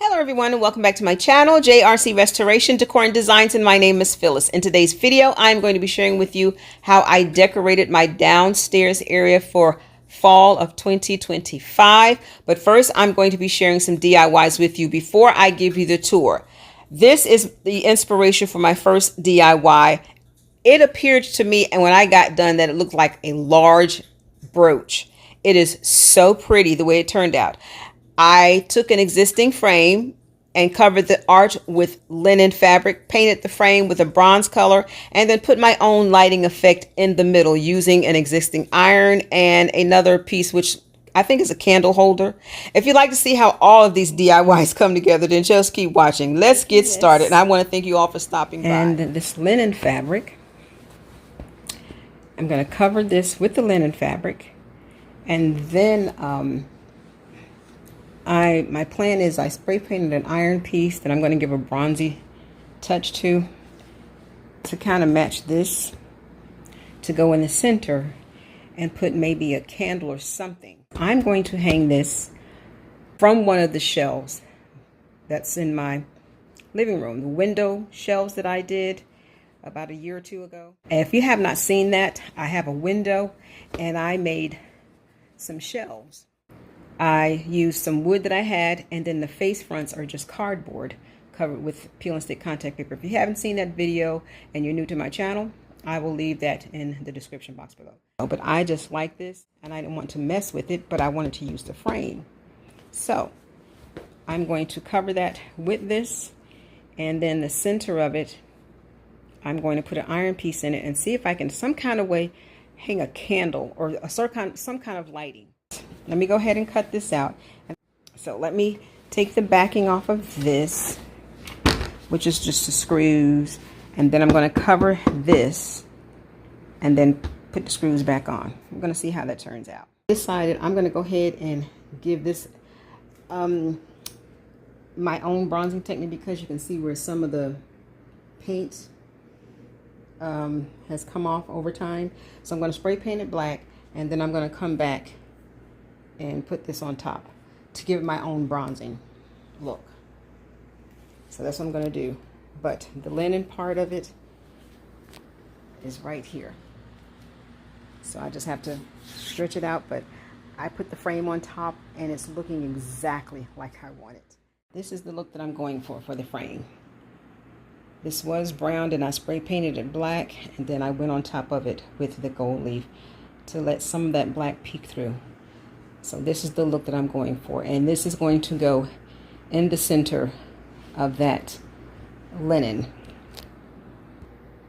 Hello everyone and welcome back to my channel, JRC Restoration, Decor and Designs, and my name is Phyllis. In today's video, I'm going to be sharing with you how I decorated my downstairs area for fall of 2025. But first, I'm going to be sharing some DIYs with you before I give you the tour. This is the inspiration for my first DIY. It appeared to me, and when I got done, that it looked like a large brooch. It is so pretty the way it turned out. I took an existing frame and covered the arch with linen fabric, painted the frame with a bronze color, and then put my own lighting effect in the middle using an existing iron and another piece, which I think is a candle holder. If you'd like to see how all of these DIYs come together, then just keep watching. Let's get started. And I want to thank you all for stopping by. And this linen fabric, I'm going to cover this with the linen fabric, and then my plan is I spray painted an iron piece that I'm going to give a bronzy touch to kind of match this, to go in the center and put maybe a candle or something. I'm going to hang this from one of the shelves that's in my living room, the window shelves that I did about a year or two ago. And if you have not seen that, I have a window and I made some shelves. I used some wood that I had, and then the face fronts are just cardboard covered with peel and stick contact paper. If you haven't seen that video and you're new to my channel, I will leave that in the description box below. But I just like this, and I didn't want to mess with it, but I wanted to use the frame. So I'm going to cover that with this, and then the center of it, I'm going to put an iron piece in it and see if I can some kind of way hang a candle or some kind of lighting. Let me go ahead and cut this out. So let me take the backing off of this, which is just the screws, and then I'm going to cover this and then put the screws back on. I'm going to see how that turns out. I decided I'm going to go ahead and give this my own bronzing technique, because you can see where some of the paint has come off over time. So I'm going to spray paint it black, and then I'm going to come back and put this on top to give it my own bronzing look. So that's what I'm going to do. But the linen part of it is right here. So I just have to stretch it out, but I put the frame on top and it's looking exactly like I want it. This is the look that I'm going for the frame. This was browned and I spray painted it black, and then I went on top of it with the gold leaf to let some of that black peek through. So this is the look that I'm going for, and this is going to go in the center of that linen.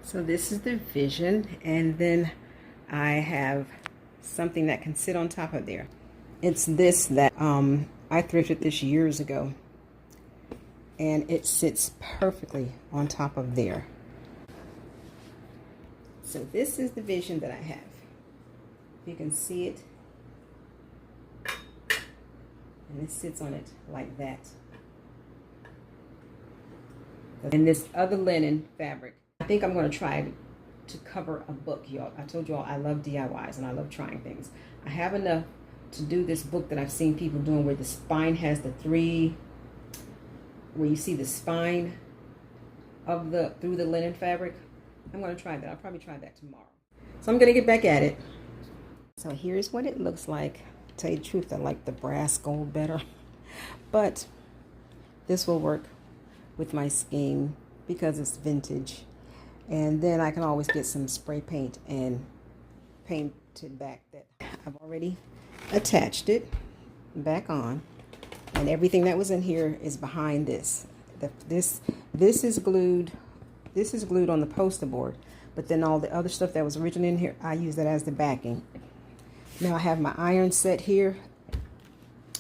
So this is the vision, and then I have something that can sit on top of there. It's this that I thrifted this years ago, and it sits perfectly on top of there. So this is the vision that I have. You can see it. And it sits on it like that. And this other linen fabric, I think I'm going to try to cover a book, y'all. I told y'all I love DIYs and I love trying things. I have enough to do this book that I've seen people doing, where the spine has the three, where you see the spine of through the linen fabric. I'm going to try that. I'll probably try that tomorrow. So I'm going to get back at it. So here's what it looks like. To tell you the truth, I like the brass gold better, but this will work with my scheme because it's vintage. And then I can always get some spray paint and paint it back. That I've already attached it back on, and everything that was in here is behind this. This is glued. This is glued on the poster board, but then all the other stuff that was originally in here, I use that as the backing. Now I have my iron set here,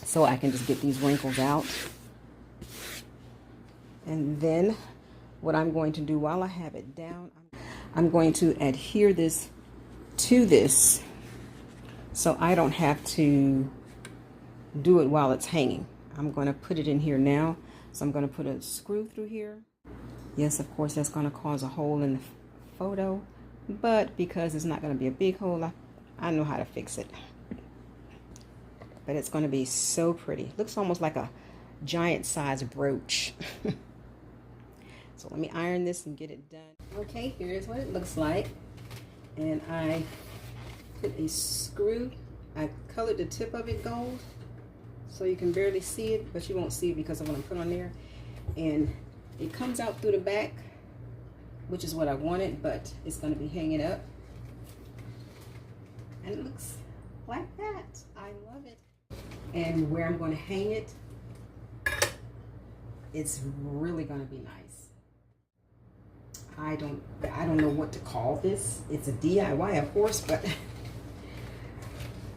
so I can just get these wrinkles out. And then what I'm going to do while I have it down, I'm going to adhere this to this so I don't have to do it while it's hanging. I'm going to put it in here now. So I'm going to put a screw through here. Yes, of course, that's going to cause a hole in the photo, but because it's not going to be a big hole, I know how to fix it. But it's going to be so pretty. Looks almost like a giant size brooch. So let me iron this and get it done. Okay, here's what it looks like. And I put a screw. I colored the tip of it gold so you can barely see it, but you won't see it because of what I put on there. And it comes out through the back, which is what I wanted, but it's going to be hanging up. And it looks like that. I love it. And where I'm going to hang it, it's really going to be nice. I don't know what to call this. It's a DIY, of course, but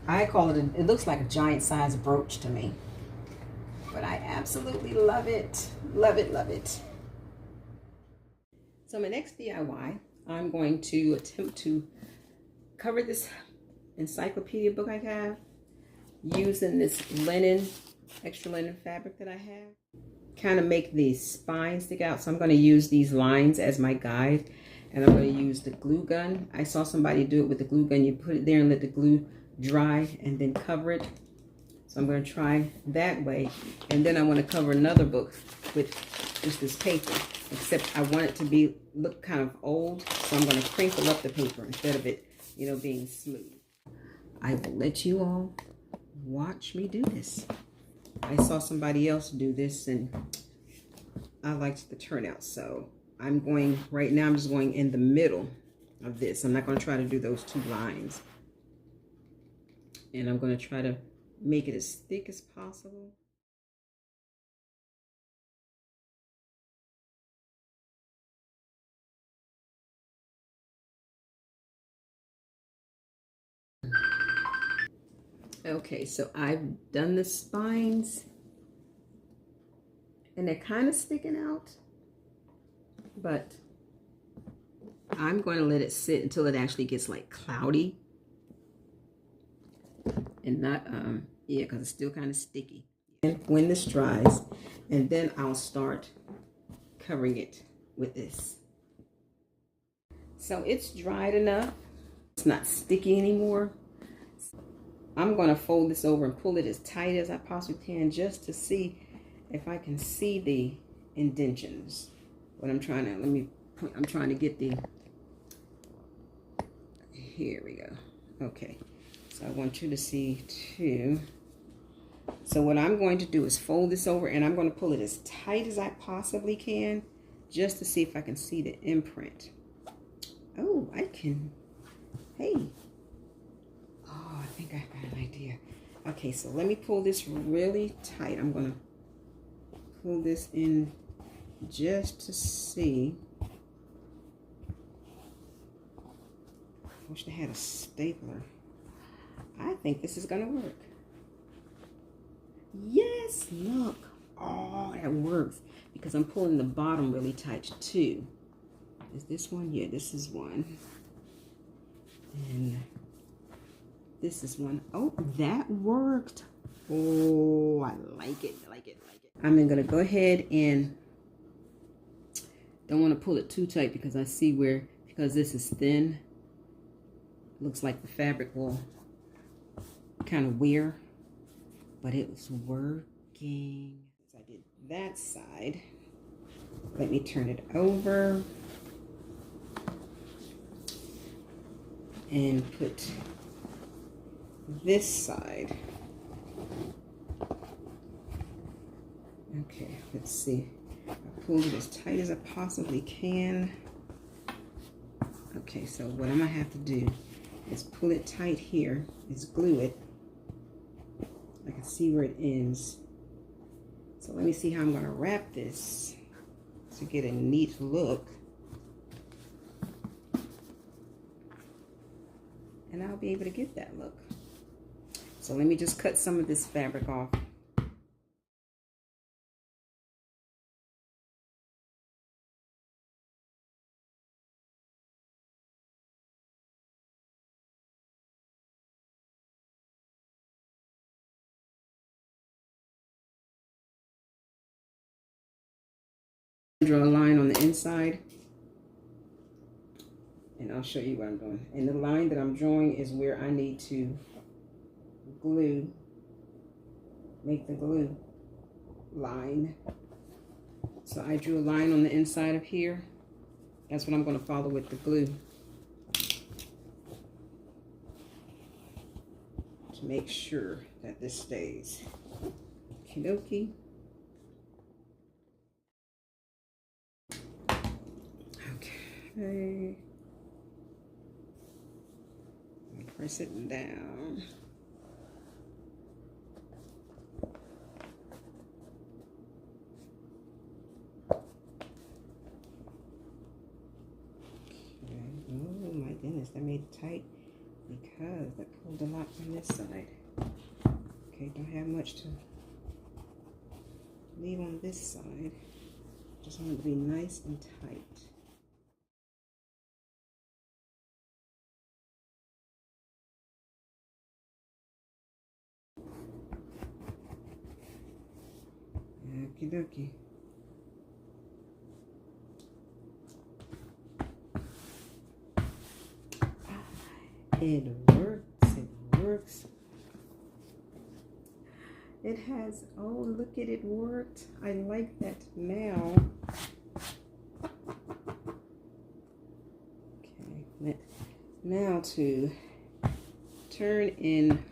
I call it, it looks like a giant size brooch to me. But I absolutely love it. Love it, love it. So my next DIY, I'm going to attempt to cover this encyclopedia book I have using this linen, extra linen fabric that I have. Kind of make the spine stick out. So I'm going to use these lines as my guide, and I'm going to use the glue gun. I saw somebody do it with the glue gun. You put it there and let the glue dry and then cover it. So I'm going to try that way. And then I want to cover another book with just this paper, except I want it to look kind of old. So I'm going to crinkle up the paper instead of it, you know, being smooth. I will let you all watch me do this. I saw somebody else do this and I liked the turnout. So I'm going, right now I'm just going in the middle of this. I'm not going to try to do those two lines. And I'm going to try to make it as thick as possible. Okay, so I've done the spines and they're kind of sticking out, but I'm going to let it sit until it actually gets like cloudy and not, yeah, because it's still kind of sticky. And when this dries, and then I'll start covering it with this. So it's dried enough. It's not sticky anymore. I'm going to fold this over and pull it as tight as I possibly can just to see if I can see the indentions. What I'm trying to, I'm trying to get the, here we go. Okay, so I want you to see too. So what I'm going to do is fold this over and I'm going to pull it as tight as I possibly can just to see if I can see the imprint. Oh, I can, hey. Oh, I think I got an idea. Okay, so let me pull this really tight. I'm going to pull this in just to see. I wish they had a stapler. I think this is going to work. Yes, look. Oh, that works. Because I'm pulling the bottom really tight too. Is this one? Yeah, this is one. And this is one. Oh, that worked. Oh, I like it, I like it, I like it. I'm going to go ahead and don't want to pull it too tight because I see where, because this is thin, looks like the fabric will kind of wear, but it was working. So I did that side. Let me turn it over and put this side. Okay, let's see. I pulled it as tight as I possibly can. Okay, so what I'm gonna have to do is pull it tight here, is glue it. I can see where it ends. So let me see how I'm gonna wrap this to get a neat look. And I'll be able to get that look. So let me just cut some of this fabric off. Draw a line on the inside. And I'll show you what I'm doing. And the line that I'm drawing is where I need to glue, make the glue. line. So I drew a line on the inside of here. That's what I'm going to follow with the glue to make sure that this stays. Okie dokie. Okay. Press it down. Oh my goodness, that made it tight because that pulled a lot from this side. Okay, don't have much to leave on this side. Just want it to be nice and tight. Okie dokie. It works, it works. It has, oh, look at it worked. I like that now. Okay, now to turn in.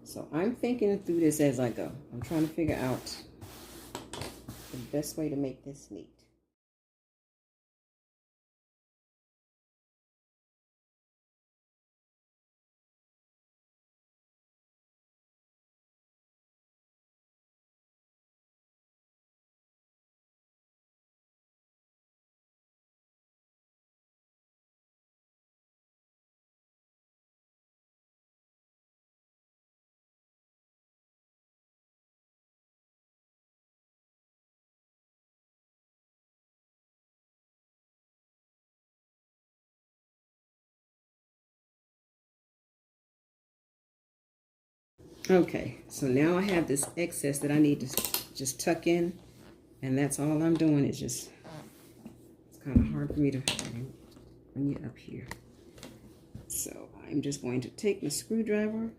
So I'm thinking through this as I go. I'm trying to figure out the best way to make this neat. Okay, so now I have this excess that I need to just tuck in, and that's all I'm doing is just, it's kind of hard for me to bring it up here. So I'm just going to take my screwdriver.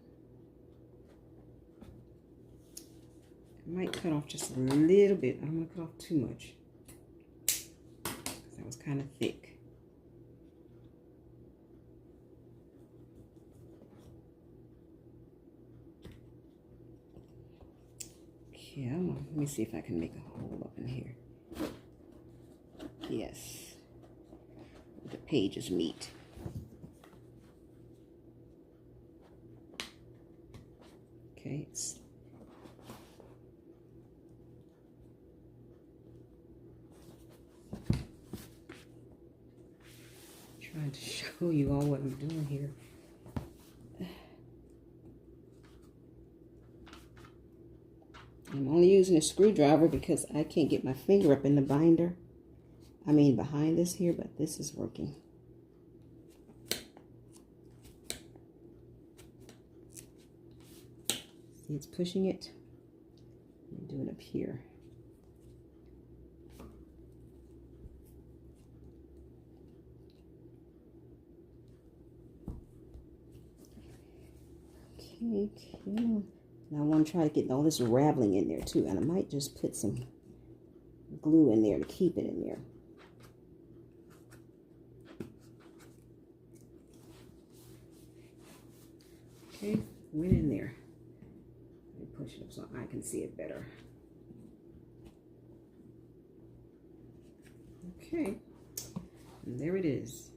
I might cut off just a little bit. I don't want to cut off too much because that was kind of thick. Okay, let me see if I can make a hole up in here. Yes, the pages meet. Okay, trying to show you all what I'm doing here. I'm only using a screwdriver because I can't get my finger up in the binder. I mean behind this here, but this is working. See, it's pushing it. I'm doing it up here. Okay. Now I want to try to get all this raveling in there too, and I might just put some glue in there to keep it in there. Okay, went in there. Let me push it up so I can see it better. Okay, and there it is,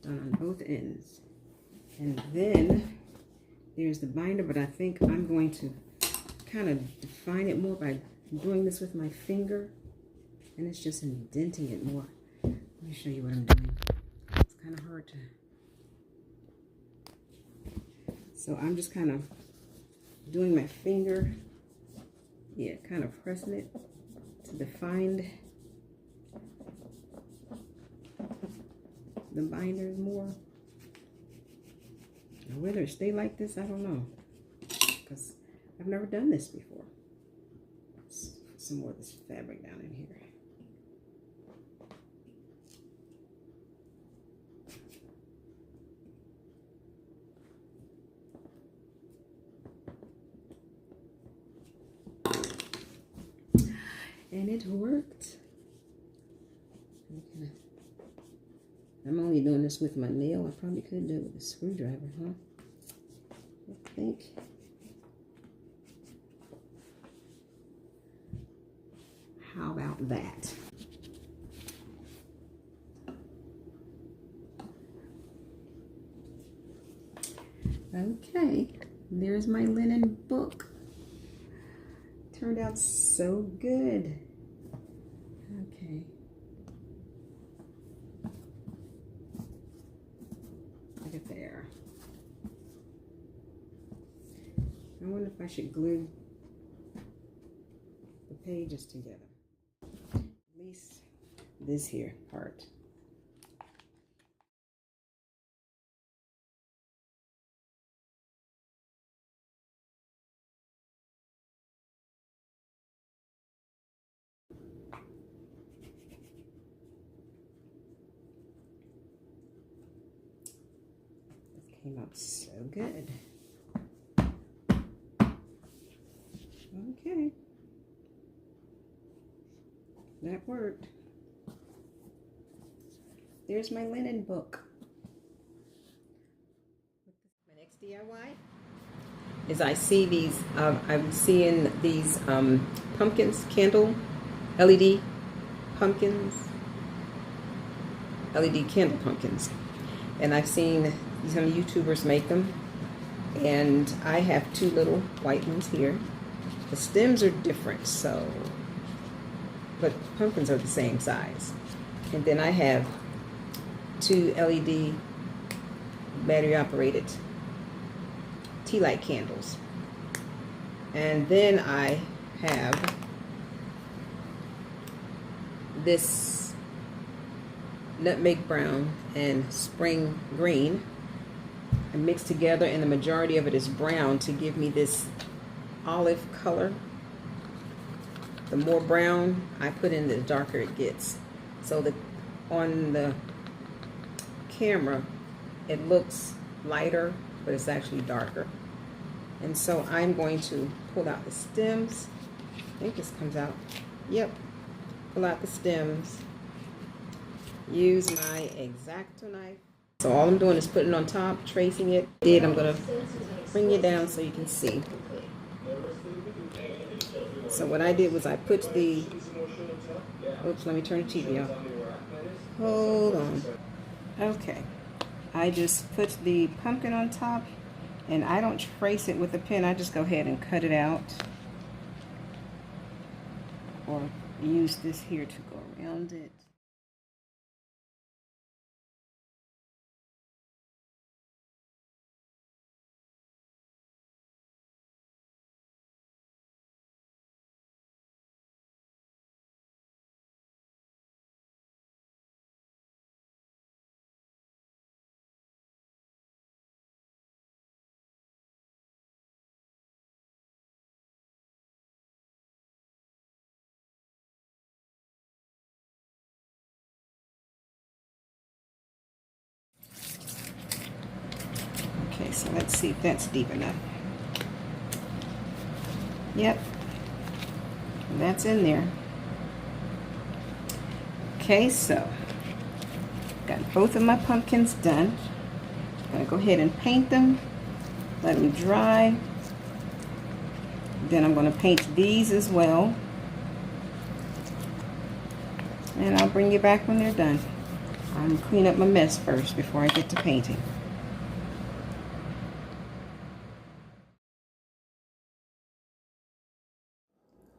done on both ends. And then there's the binder, but I think I'm going to kind of define it more by doing this with my finger, and it's just indenting it more. Let me show you what I'm doing. It's kind of hard to. So I'm just kind of doing my finger, yeah, kind of pressing it to define the binders more. Whether it stay like this, I don't know, because I've never done this before. Let's put some more of this fabric down in here. And it worked. Okay. I'm only doing this with my nail. I probably could do it with a screwdriver, huh? I think. How about that? Okay, there's my linen book. Turned out so good. Okay. Look at there. I wonder if I should glue the pages together. At least this here part. It came out so good. Okay. That worked. There's my linen book. My next DIY is I'm seeing these pumpkins, candle, LED pumpkins, LED candle pumpkins. And I've seen some YouTubers make them. And I have two little white ones here. The stems are different, but pumpkins are the same size. And then I have two LED battery operated tea light candles. And then I have this nutmeg brown and spring green and mixed together, and the majority of it is brown to give me this olive color. The more brown I put in, the darker it gets. So that on the camera it looks lighter, but it's actually darker. And so I'm going to pull out the stems. I think this comes out. Yep. Pull out the stems. Use my X-Acto knife. So all I'm doing is putting it on top, tracing it. I'm going to bring it down so you can see. So what I did was I put the, oops, let me turn the TV off. Hold on. Okay. I just put the pumpkin on top, and I don't trace it with a pen. I just go ahead and cut it out, or use this here to go around it. Okay, so let's see if that's deep enough. Yep, that's in there. Okay, so got both of my pumpkins done. I'm gonna go ahead and paint them, let them dry. Then I'm gonna paint these as well. And I'll bring you back when they're done. I'm gonna clean up my mess first before I get to painting.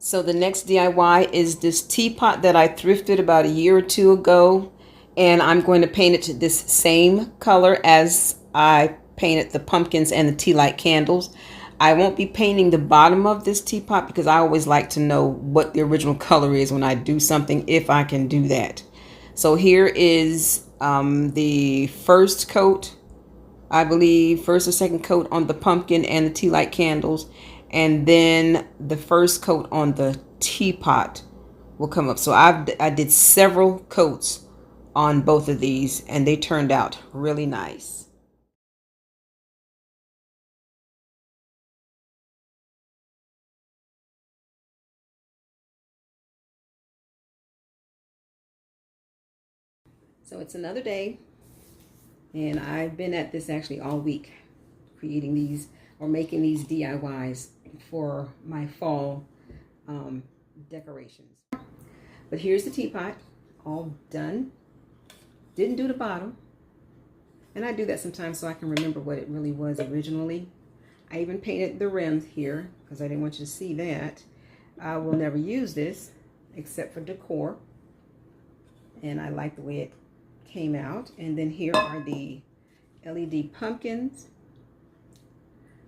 So the next DIY is this teapot that I thrifted about a year or two ago, and I'm going to paint it to this same color as I painted the pumpkins and the tea light candles. I won't be painting the bottom of this teapot because I always like to know what the original color is when I do something, if I can do that. So here is the first coat, I believe, first or second coat on the pumpkin and the tea light candles, and then the first coat on the teapot will come up. So I did several coats on both of these, and they turned out really nice. So it's another day, and I've been at this actually all week, creating these or making these DIYs for my fall decorations. But here's the teapot, all done. Didn't do the bottom, and I do that sometimes so I can remember what it really was originally. I even painted the rims here because I didn't want you to see that. I will never use this except for decor, and I like the way it came out. And then here are the LED pumpkins.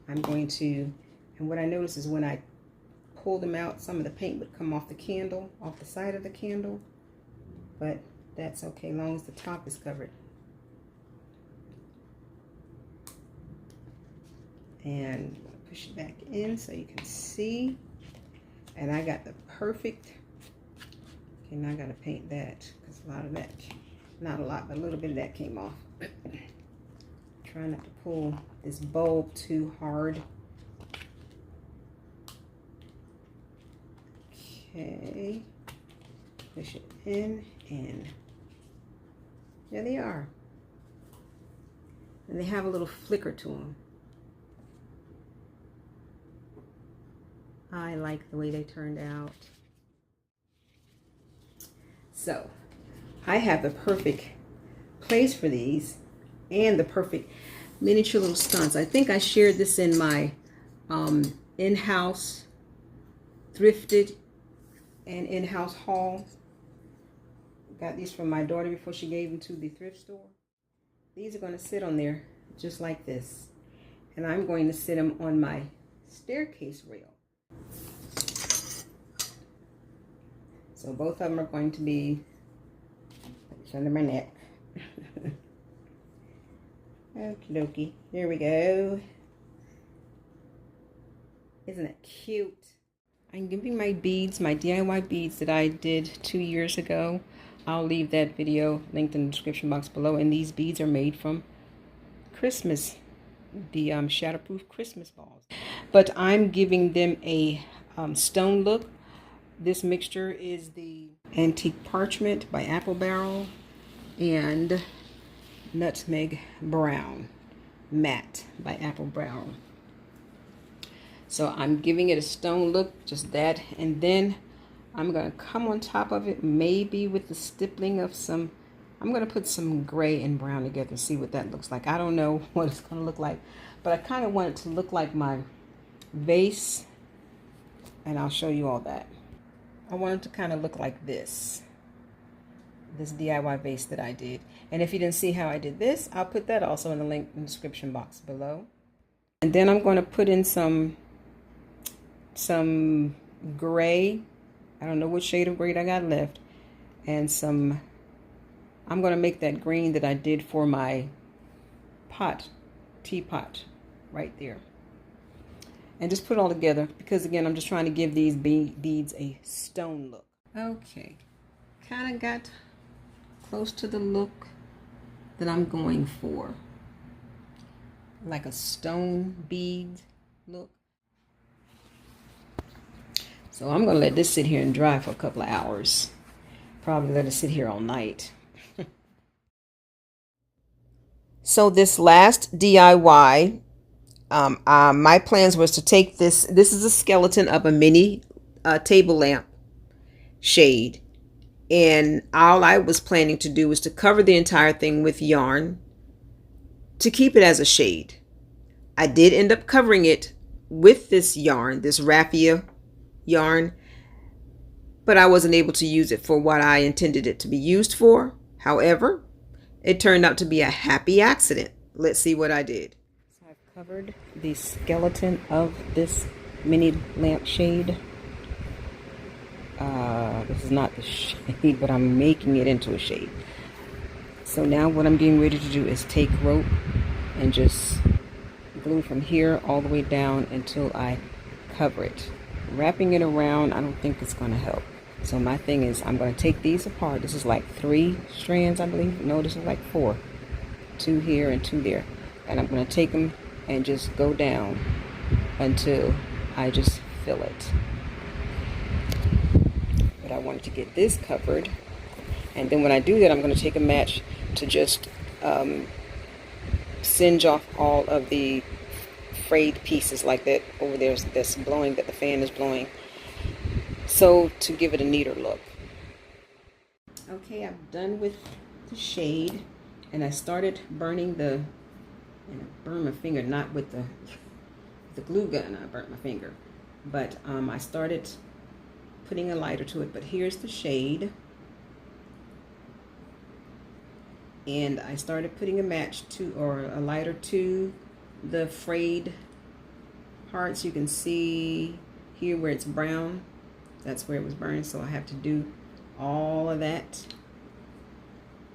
I'm going to, and what I noticed is when I pulled them out, some of the paint would come off the candle, off the side of the candle, but that's okay as long as the top is covered. And push it back in so you can see. And I got the perfect, okay, now I got to paint that because a lot of that, not a lot, but a little bit of that came off. Try not to pull this bulb too hard. Okay, push it in, and there they are. And they have a little flicker to them. I like the way they turned out. So I have the perfect place for these and the perfect miniature little stunts. I think I shared this in my in-house thrifted and in-house haul. Got these from my daughter before she gave them to the thrift store. These are going to sit on there just like this, and I'm going to sit them on my staircase rail. So both of them are going to be under my neck. Okie dokie. There we go. Isn't it cute? I'm giving my beads, my DIY beads that I did 2 years ago. I'll leave that video linked in the description box below. And these beads are made from Christmas, the shatterproof Christmas balls. But I'm giving them a stone look. This mixture is the Antique Parchment by Apple Barrel and Nutmeg Brown Matte by Apple Barrel. So I'm giving it a stone look, just that, and then I'm going to come on top of it, maybe with the stippling of some, I'm going to put some gray and brown together and see what that looks like. I don't know what it's going to look like, but I kind of want it to look like my vase, and I'll show you all that. I want it to kind of look like this DIY vase that I did. And if you didn't see how I did this, I'll put that also in the link in the description box below. And then I'm going to put in some gray. I don't know what shade of gray I got left. And I'm going to make that green that I did for my teapot right there. And just put it all together because, again, I'm just trying to give these beads a stone look. Okay, kind of got close to the look that I'm going for, like a stone bead look. So I'm going to let this sit here and dry for a couple of hours. Probably let it sit here all night. So this last DIY, my plans was to take this is a skeleton of a mini table lamp shade, and all I was planning to do was to cover the entire thing with yarn to keep it as a shade. I did end up covering it with this yarn, this raffia yarn, but I wasn't able to use it for what I intended it to be used for. However, it turned out to be a happy accident. Let's see what I did. So I've covered the skeleton of this mini lampshade. This is not the shade, but I'm making it into a shade. So now what I'm getting ready to do is take rope and just glue from here all the way down until I cover it. Wrapping it around, I don't think it's going to help. So my thing is, I'm going to take these apart. This is like 3 strands, I believe. No, this is like 4. 2 here and 2 there. And I'm going to take them and just go down until I just fill it. But I wanted to get this covered. And then when I do that, I'm going to take a match to just singe off all of the frayed pieces like that over there that's blowing, that the fan is blowing, so to give it a neater look. Okay, I'm done with the shade, and I started burning and I burned my finger, not with the glue gun. I burnt my finger, but I started putting a lighter to it. But here's the shade, and I started putting a match to, or a lighter to, the frayed parts. You can see here where it's brown, that's where it was burned, so I have to do all of that.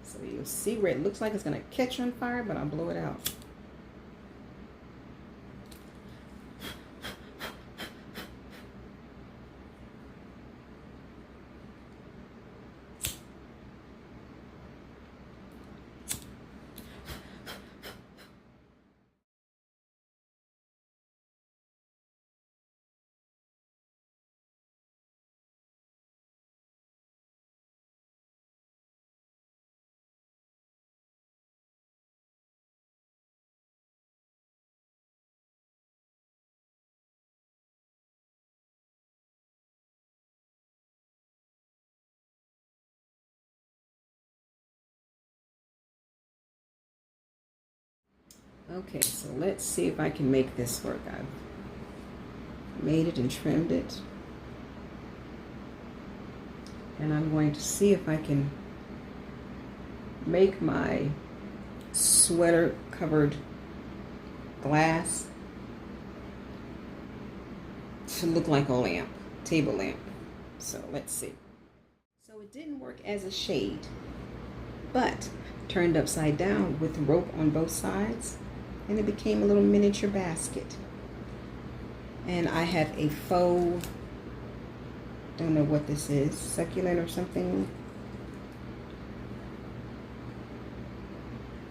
So you'll see where it looks like it's going to catch on fire, but I'll blow it out. Okay, so let's see if I can make this work. I've made it and trimmed it, and I'm going to see if I can make my sweater covered glass to look like a lamp, table lamp. So let's see. So it didn't work as a shade, but turned upside down with rope on both sides, and it became a little miniature basket. And I have a faux, don't know what this is, succulent or something.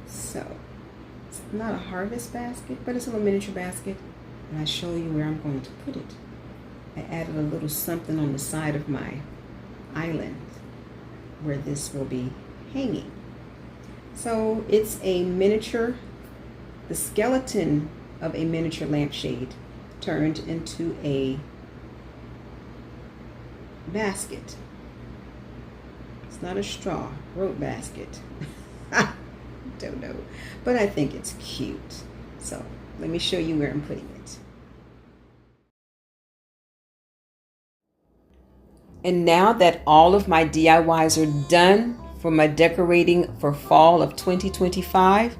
So it's not a harvest basket, but it's a little miniature basket, and I show you where I'm going to put it. I added a little something on the side of my island where this will be hanging. So it's a miniature, the skeleton of a miniature lampshade turned into a basket. It's not a straw, rope basket. Don't know, but I think it's cute. So let me show you where I'm putting it. And now that all of my DIYs are done for my decorating for fall of 2025,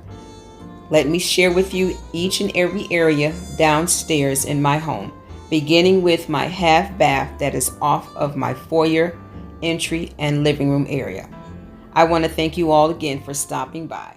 let me share with you each and every area downstairs in my home, beginning with my half bath that is off of my foyer, entry, and living room area. I want to thank you all again for stopping by.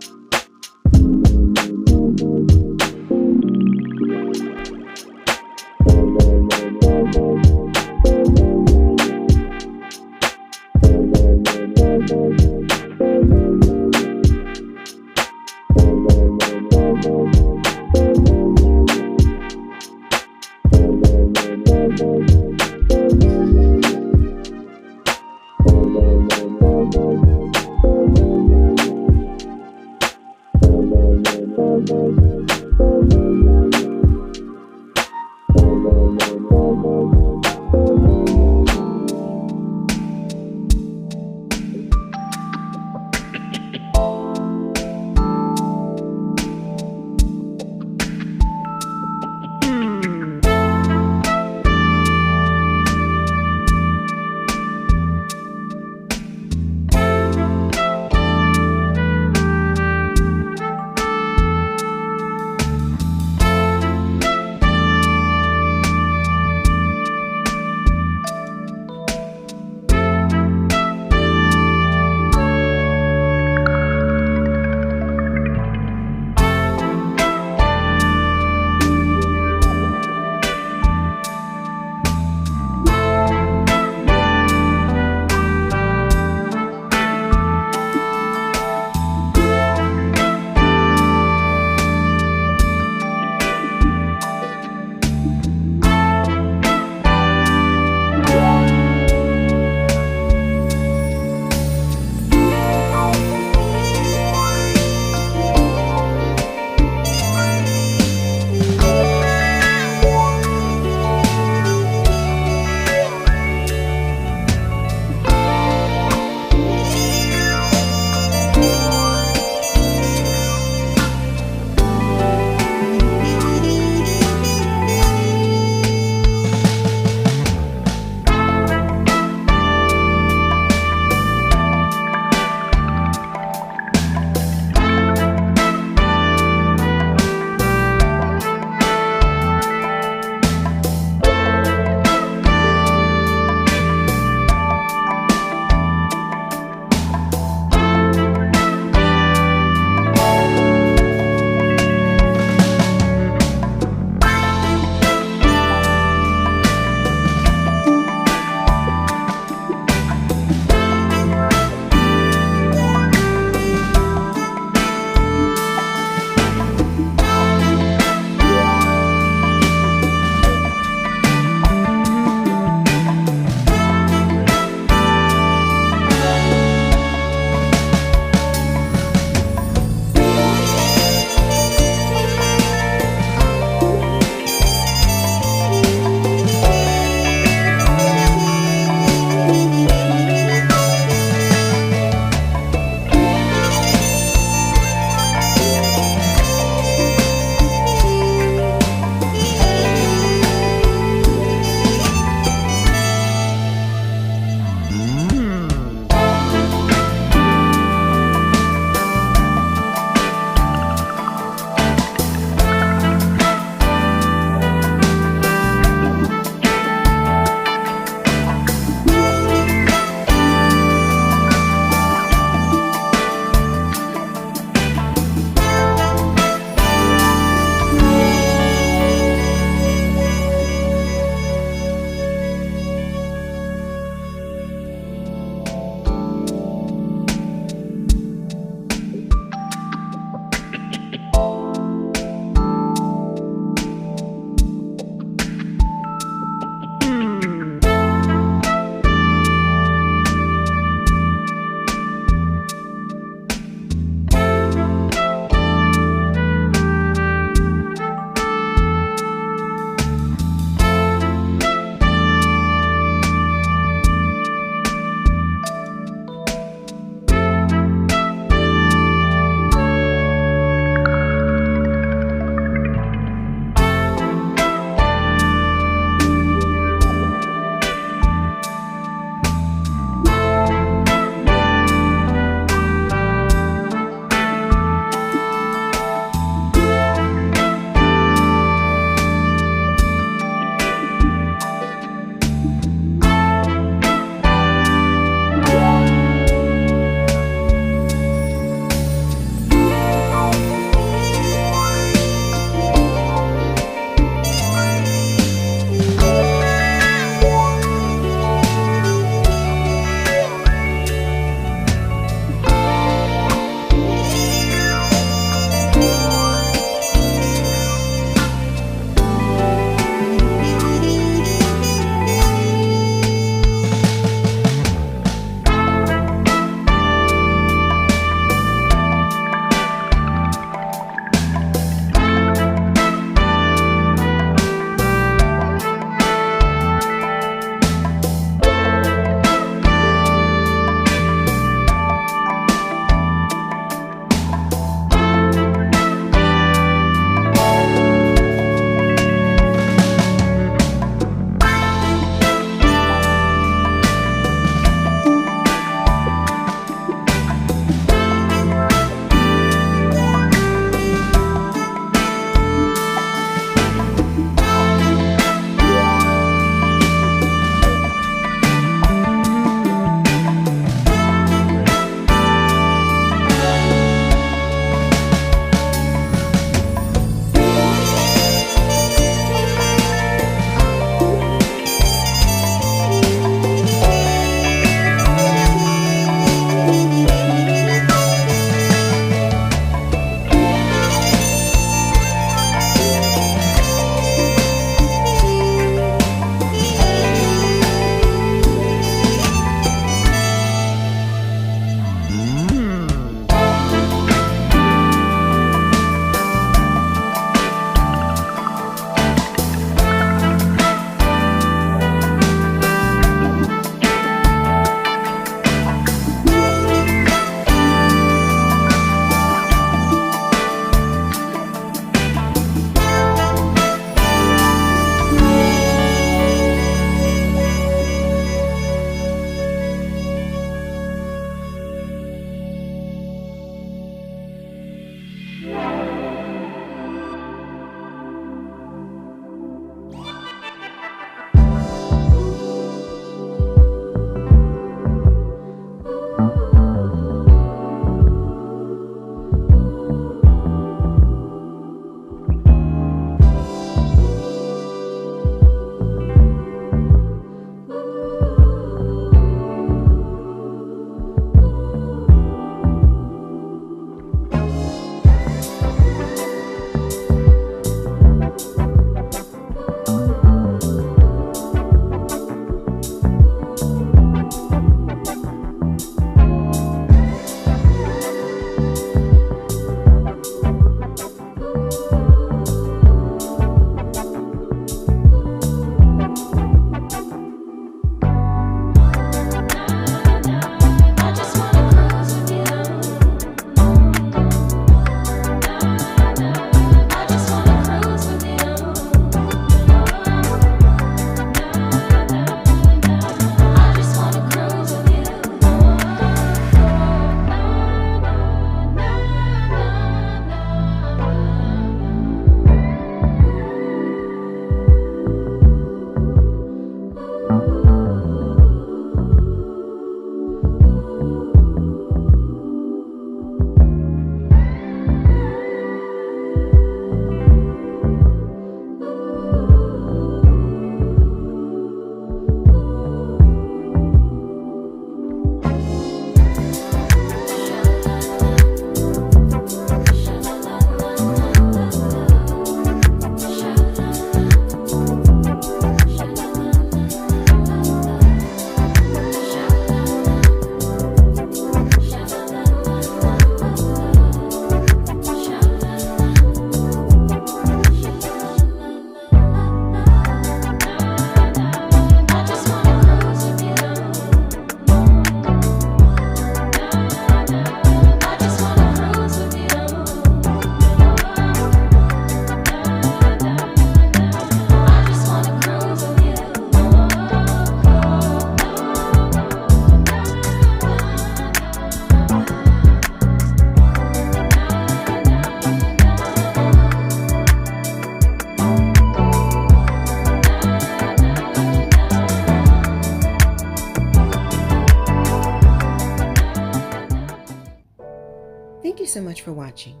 so much for watching.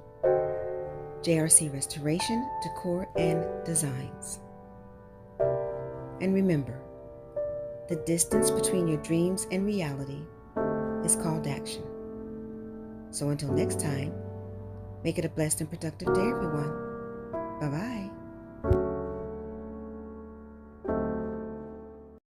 JRC Restoration, Decor, and Designs. And remember, the distance between your dreams and reality is called action. So until next time, make it a blessed and productive day, everyone. Bye-bye.